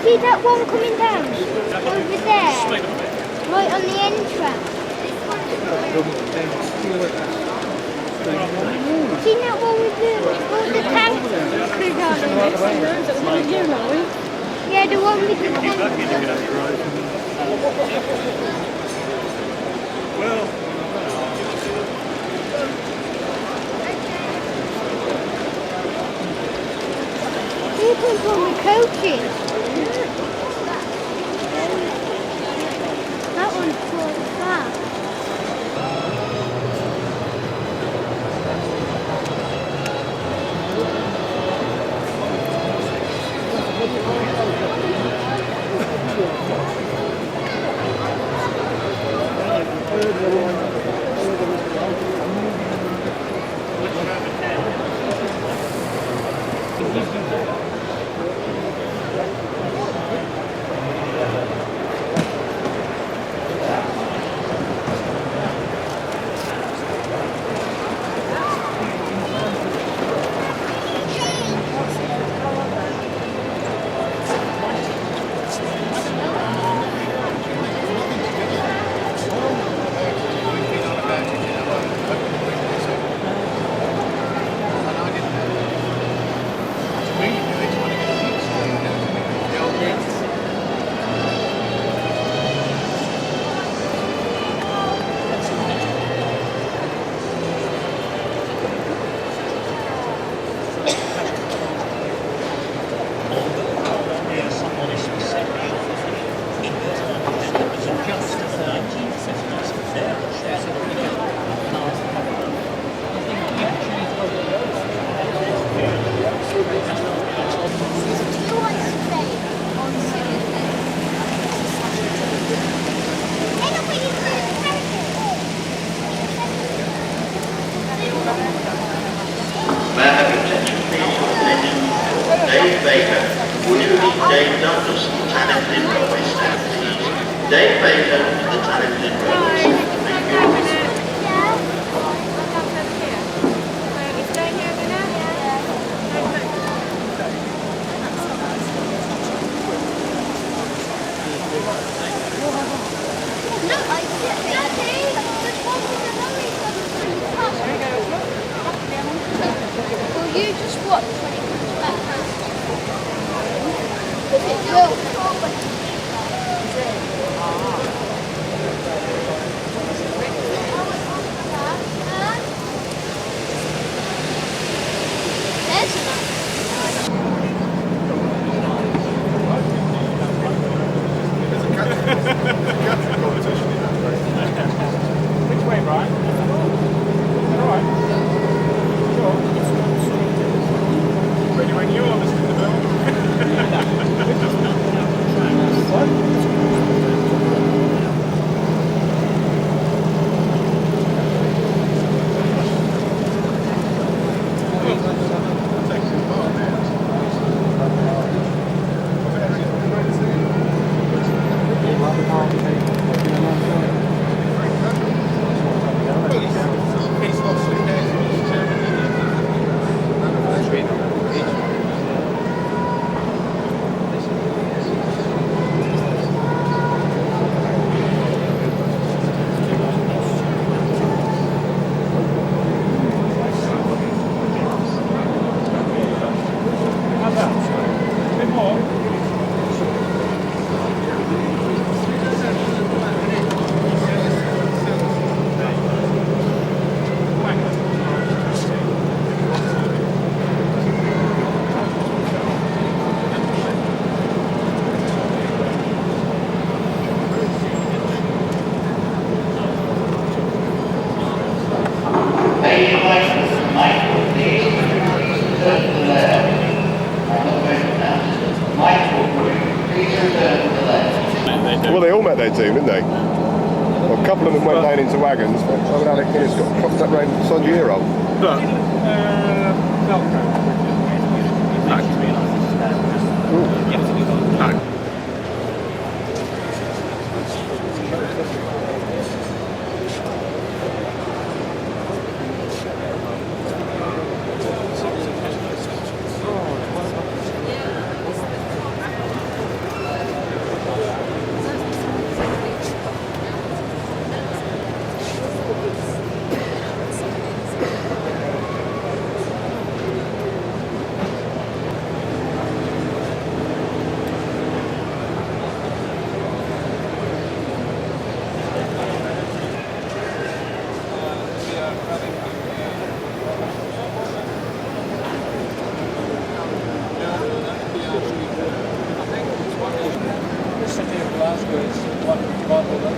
See that one coming down? Over there. Right on the entrance. See that one with the tank on it? Yeah, the one with the tank. You can put the coaches. That one's called that. Dave Baker, would you meet Dave Douglas, Lieutenant in Railway Staff, please? Dave Baker, Lieutenant in Railway Staff. Thank you. Well, you just watch when it comes back. Because it will. There's enough. Which way, Brian? All right. Sure. When you're in your, Mr. DeVille. and went down into wagons, but I've had it here, it's got cropped up round sod year old. Look, Velcro. Pack.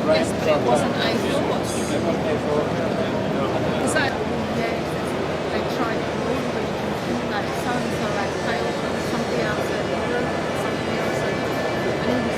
Yes, but it wasn't a force. Because I tried it all the way, like so-and-so, like pale, something else, something else, and it was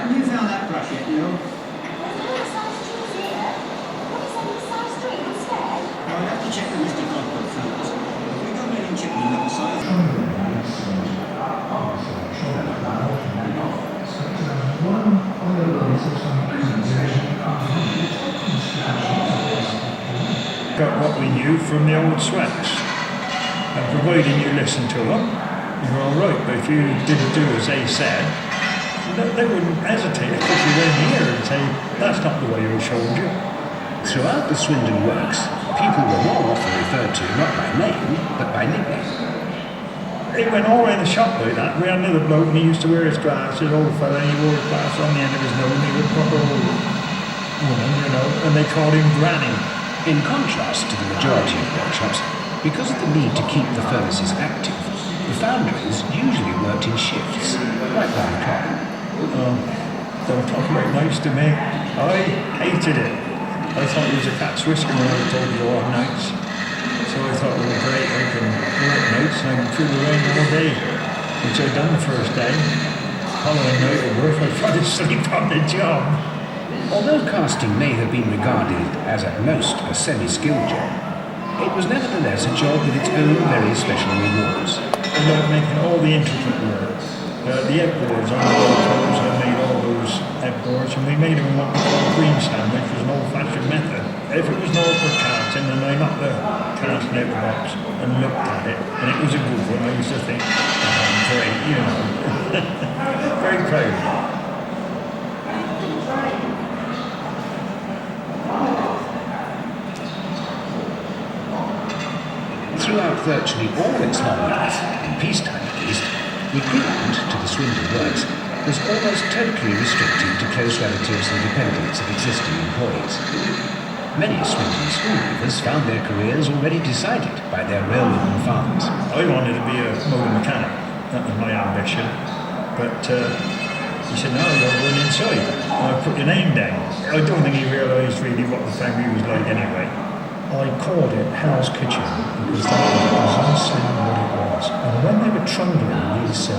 Have you found that brush yet, Neil? I'll have to check the list of logbook fellas. Have we got any chicken in that size? Got what we knew from the old sweats. And providing you listened to them, you're alright, but if you didn't do as they said, they wouldn't hesitate to put you in here and say, that's not the way I showed you. Throughout the Swindon works, people were more often referred to not by name, but by nickname. It went all in the shop like that. We had another bloke and he used to wear his glasses, old fella, and he wore his glasses on the end of his nose, and he was a proper old woman, you know, and they called him Granny. In contrast to the majority of workshops, because of the need to keep the furnaces active, the foundries usually worked in shifts, right round the clock. Don't talk about nights to me. I hated it. I thought it was a cat's whisker when I was told to go on nights. So I thought, well, great, I can work nights and I can through the rain all day, which I'd done the first day. Following night at work, I fell asleep on the job. Although casting may have been regarded as at most a semi-skilled job, it was nevertheless a job with its own very special rewards. I loved making all the intricate work. The headboards on the clothes, I made all those headboards, and we made them in what we call cream sand, which was an old-fashioned method. If it was not for casting, then I knocked the casting out the box and looked at it, and it was a good one. I used to think, oh, great, you know. Very proud. Throughout virtually all its long life, in peacetime at least, recruitment to the Swindon works was almost totally restricted to close relatives and dependents of existing employees. Many Swindon schoolleavers found their careers already decided by their railroad fathers. I wanted to be a motor mechanic. That was my ambition. But he said, no, you're going inside. And I put your name down. I don't think he realised really what the family was like anyway. I called it Hell's Kitchen because that was precisely what it was. And when they were trundling these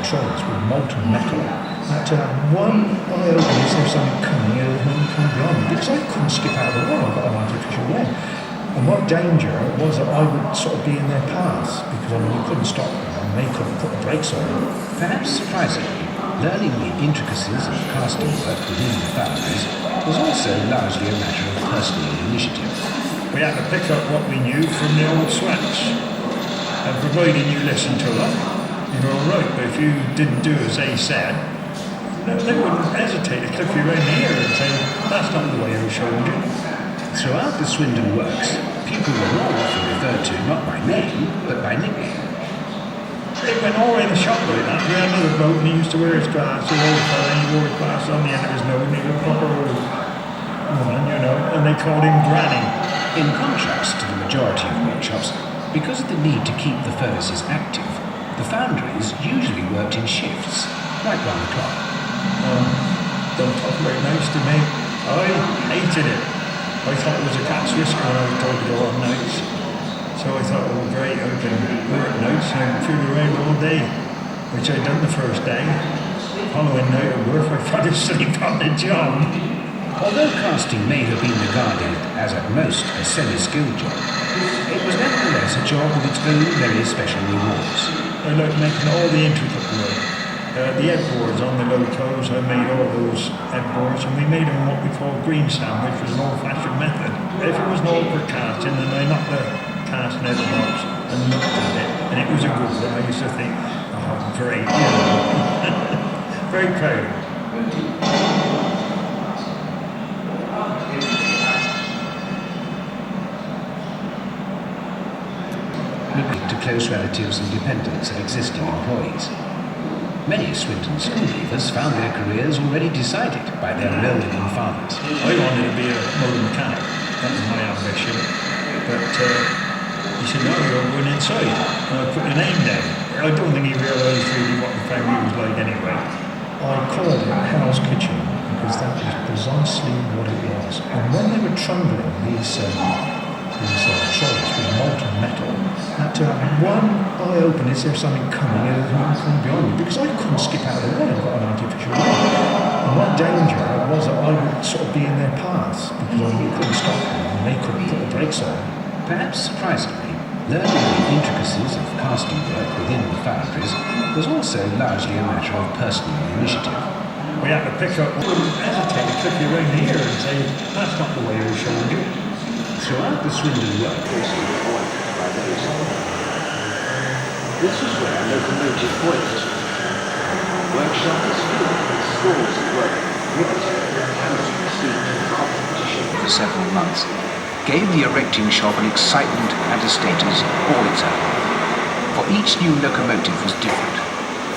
trolleys with molten metal, I had to have one eye open as if something coming in and come beyond me because I couldn't skip out of the way. I got an artificial leg. And my danger was that I would sort of be in their path because I mean you couldn't stop them and they couldn't put the brakes on them. Perhaps surprisingly, learning the intricacies of casting work within the foundries was also largely a matter of personal initiative. We had to pick up what we knew from the old sweats. And providing you listened to them, you're alright, but if you didn't do as they said, they wouldn't hesitate to clip you around the ear and say, that's not the way I showed you. Throughout the Swindon works, people were more often referred to not by name, but by nickname. It went all in the shop like that. We had another bloke and he used to wear his glasses all the time. He wore his glasses on the end of his nose and he was a proper old woman, you know, and they called him Granny. In contrast to the majority of workshops, because of the need to keep the furnaces active, the foundries usually worked in shifts, right round the clock. Don't talk very nice to me. I hated it. I thought it was a cat's whisker when I was told to go on nights. So I thought, oh great, I can work nights and fool around all day, which I'd done the first day. Following night at work, I fell asleep on the job. Although casting may have been regarded as at most a semi-skilled job, it was nevertheless a job with its own very special rewards. I liked making all the intricate work. The headboards on the locos, I made all those headboards, and we made them what we call green sand, which was an old-fashioned method. If it was an awkward casting, and I knocked the casting out of the box and looked at it, and it was a good one, I used to think, oh, great, you know. Very proud. To close relatives and dependents of existing employees. Many Swindon school leavers found their careers already decided by their well-known fathers. I wanted to be a motor mechanic. That was my ambition. But he said, no, you're going inside. And I put the name down. I don't think he realised really what the family was like anyway. I called it Hell's Kitchen because that is precisely what it was. And when they were trundling these trolleys with molten metal, I had to have one eye open, is there something coming, and coming behind me, because I couldn't skip out of the way, I've got an artificial leg. And one danger was that I would sort of be in their path, because I couldn't stop them, and they couldn't put the brakes on. Perhaps surprisingly, learning the intricacies of casting work within the foundries was also largely a matter of personal initiative. We had to pick up, wouldn't hesitate to clip you around the ear and say, that's not the way I showed you. Throughout the Swindon work, this is where locomotive boilers were. Workshop is filled with scores of work, riveting, hammering, steam, and competition. for several months, gave the erecting shop an excitement and a status all its own. For each new locomotive was different,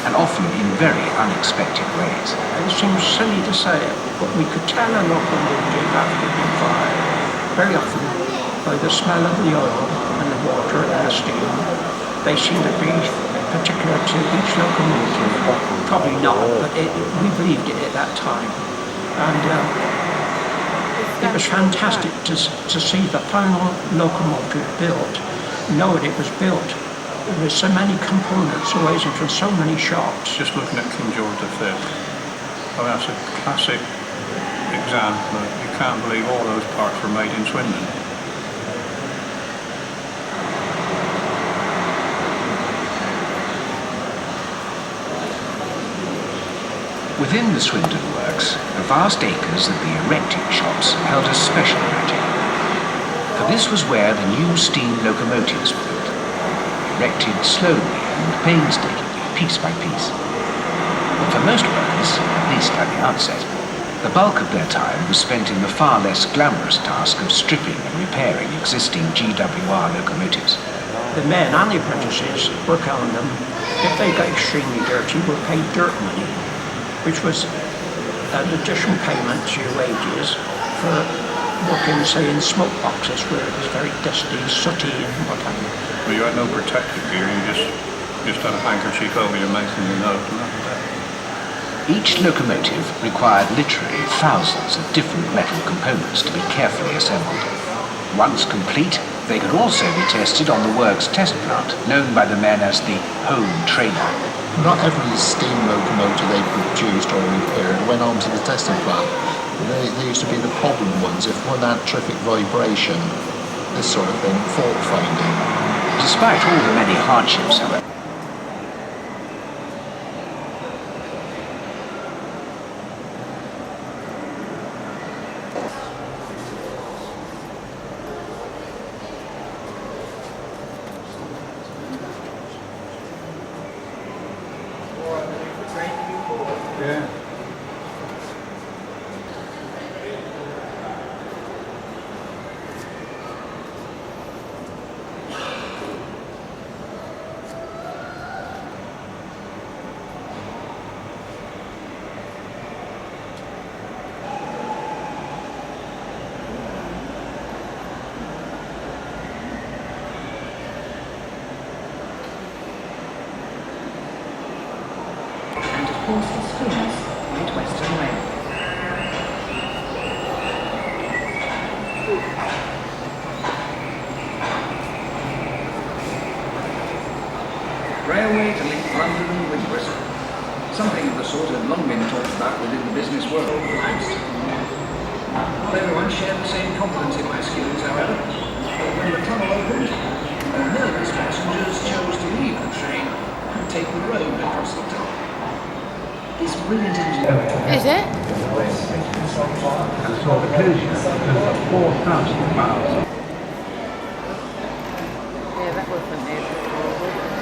and often in very unexpected ways. It seems silly to say it, but we could tell a locomotive after the fire very often by the smell of the oil and the water and the steam. They seem to be particular to each locomotive. Probably not, but we believed it at that time. And it was fantastic to see the final locomotive built, knowing it was built. There were so many components arising from so many shops. Just looking at King George V, that's a classic example. You can't believe all those parts were made in Swindon. Within the Swindon works, the vast acres of the erecting shops held a special magic. For this was where the new steam locomotives were built, erected slowly and painstakingly, piece by piece. But for most workers, at least at the outset, the bulk of their time was spent in the far less glamorous task of stripping and repairing existing GWR locomotives. The men and the apprentices work on them. If they got extremely dirty, were paid dirt money, which was an additional payment to your wages for working, say, in smoke boxes where it was very dusty, sooty and what have you. Well, you had no protective gear, you just had a handkerchief over your mouth and your nose and that was it. Each locomotive required literally thousands of different metal components to be carefully assembled. Once complete, they could also be tested on the works test plant, known by the men as the home trailer. Not every steam locomotive they produced or repaired went on to the testing plant. They used to be the problem ones. If one had terrific vibration, this sort of thing, fault finding. Despite all the many hardships, however, Coastal Streams, Great Western Rail. Railway to link London with Bristol. Something of the sort had long been talked about within the business world, relaxed. Not everyone shared the same confidence in my skills, however. But when the tunnel opened, more nervous passengers chose to leave the train and take the road across the top. This brilliant engineering. Is it? And so because there's 4,000 miles. Yeah, that wasn't there before, was it?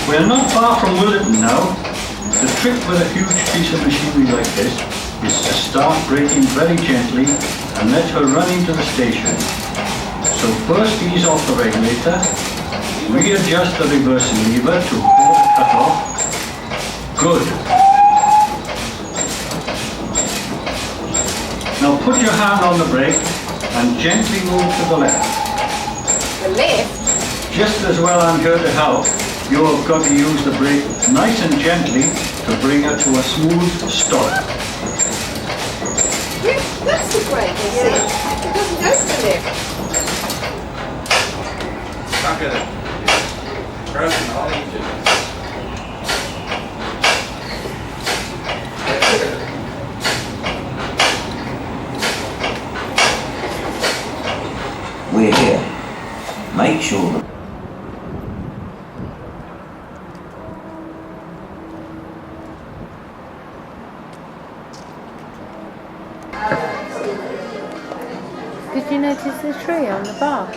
We're not far from Wilton now. The trick with a huge piece of machinery like this is to start braking very gently and let her run into the station. So first ease off the regulator, readjust the reversing lever to pull the cut off. Good. Now put your hand on the brake and gently move to the left. The left? Just as well I'm here to help, you have got to use the brake nice and gently to bring her to a smooth stop. Yeah, that's the brake, is it? It doesn't go to the left. Look at it. Broken oranges. We're here. Make sure that Did you notice the tree on the bar?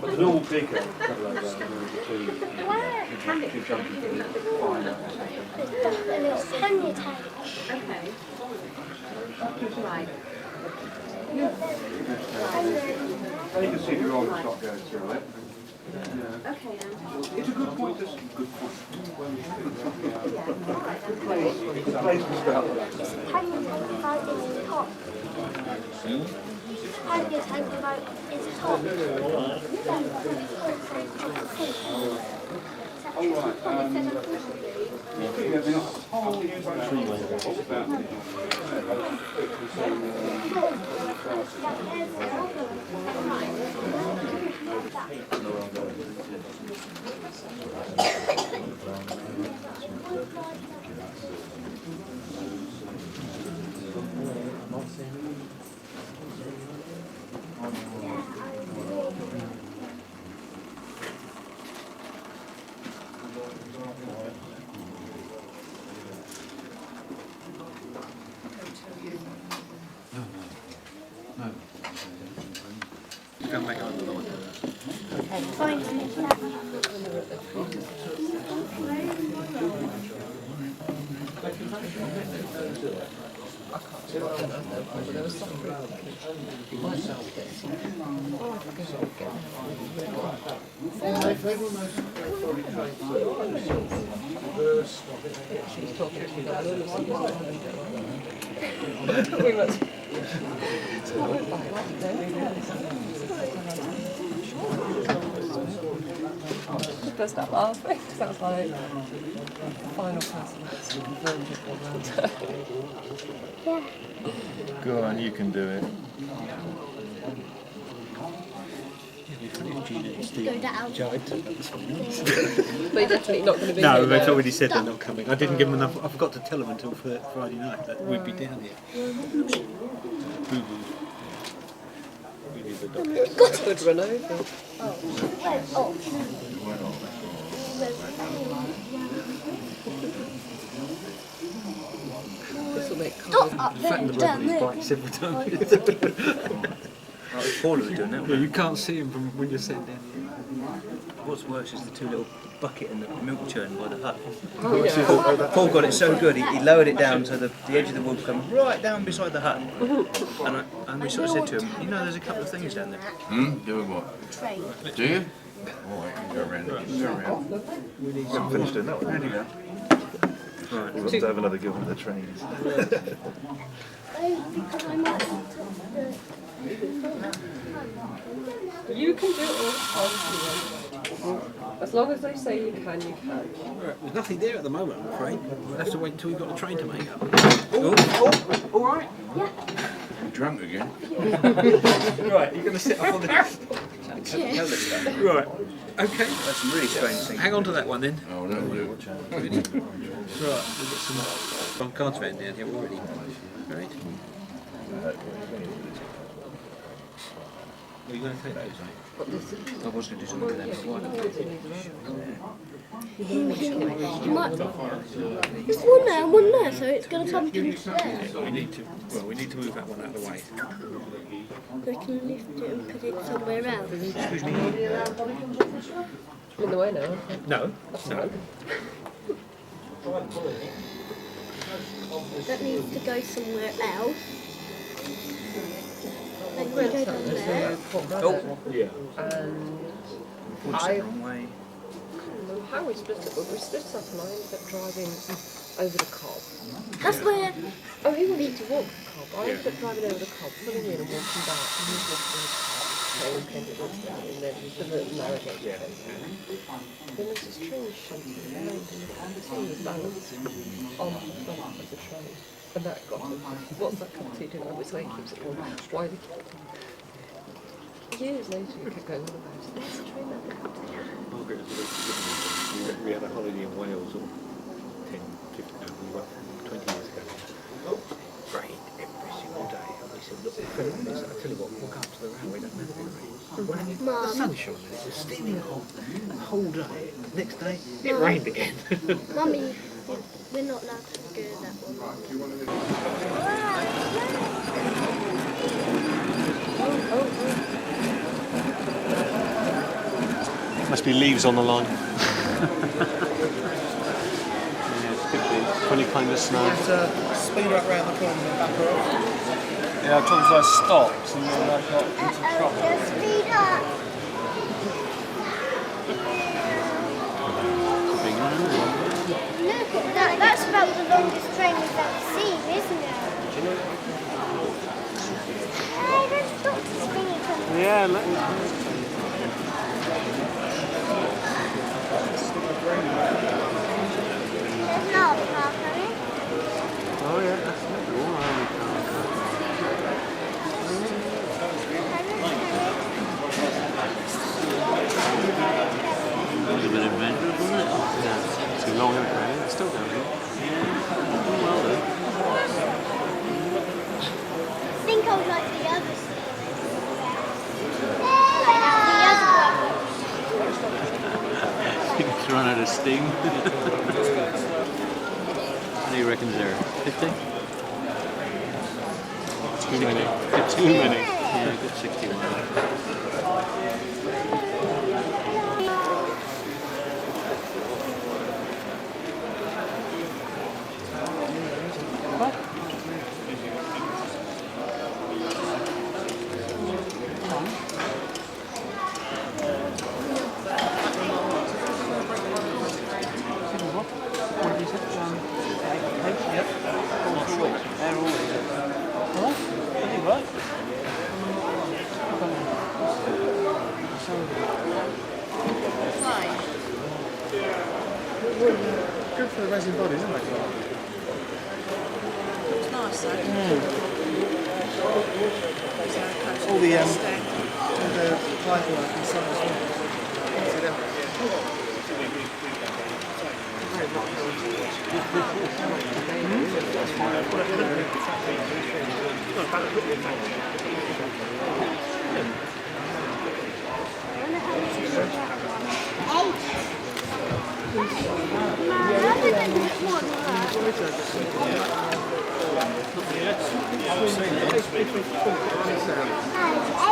But the normal beaker, Right. you can see the roller shot goes through it. Okay then. It's a good point. Good point. The place was about all right. Just that laughing. Sounds like the final person that's confirmed it all round. Go on, you can do it. Go down. But you're definitely not going to be No, here they've now. already said they're not coming. I didn't give them enough. I forgot to tell them until Friday night that we'd be down here. We need the doctor. Got a good run over. This will make Stop up there, Fatten the down rubber there. bikes every time. Paula was doing that. Yeah, you can't see him from when you're sitting down. What's worse is the two little bucket and the milk churn by the hut. Oh, yeah. Paul got it so good, he lowered it down so the edge of the wood come right down beside the hut. And we sort of said to him, you know, there's a couple of things down there. Doing what? Train. Do you? Oh, I can go around it. Go around. We haven't finished doing that one. There you go. Right. We'll have to have another go with the trains. Because I'm not You can do it all the time if you want. As long as they say you can, you can. Right, there's nothing there at the moment, I'm afraid. We'll have to wait until we've got the train to make up. All right. Yeah. You drunk again? Right, you're going to sit up on the... Right, okay. That's some really strange things. Hang on to that one then. Oh, that'll do. Right, we've got some cards around down here already. Right. Are you going to take those, right? I was going to do something with them, but why not? There's one there and one there, so it's going to come into there. So we need to move that one out of the way. We can lift it and put it somewhere else. Excuse me? In the way now. No. No. That needs to go somewhere else. Then we go down there. Oh, yeah. And I don't know how we split it, but we split up and I ended up driving over the cob. That's where... Oh, he wanted to walk the cob. I ended up driving over the cob, pulling in and walking back, and he was walking the cob. So we came to walk down, and then the narrow-gauge came down. Then there's this train shunting around, and the thing was balanced on the front of the train. And that got him. What's that cup of tea doing? Obviously, he keeps it on. Why they kept it? Years later, he kept going on about it. There's a train that cup of tea. Margaret has always we had a holiday in Wales all 10, 15, we were 20 years ago. Rain every single day. And we said, look, I tell you what, we'll go up to the railway, don't matter if it rains. The sun shone and it was steaming hot the whole day. Next day, it rained again. Mummy, we're not allowed to go that one. Must be leaves on the line. Yeah, could be. Funny kind of snow. You have to speed up round the corner and back her off. Yeah, I told you I stopped and then I got into trouble. Speed up. Look at that. That's about the longest train we've ever seen, isn't it? Hey, there's lots of things. Yeah, look. There's not a car coming. Oh yeah, that's not cool. That was a bit adventurous, wasn't it? Yeah. Too long, okay. It's still going. Yeah. Well then. I think I would like the other series. It's run out of steam. What do you reckon there? 50? Too many. Too many. Yeah, good 61. Good for the resin body, isn't it? Looks nice though. All the pipe work inside as well. Eight.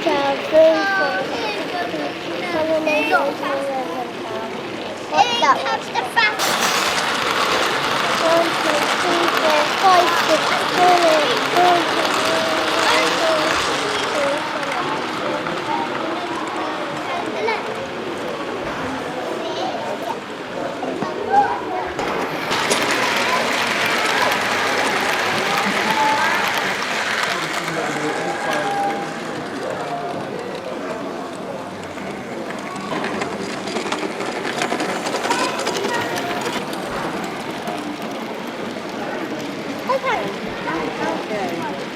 £10, £3, What's that? 1, 2, 3, 4, 5, 6, 4, 5, 6, 7, 8.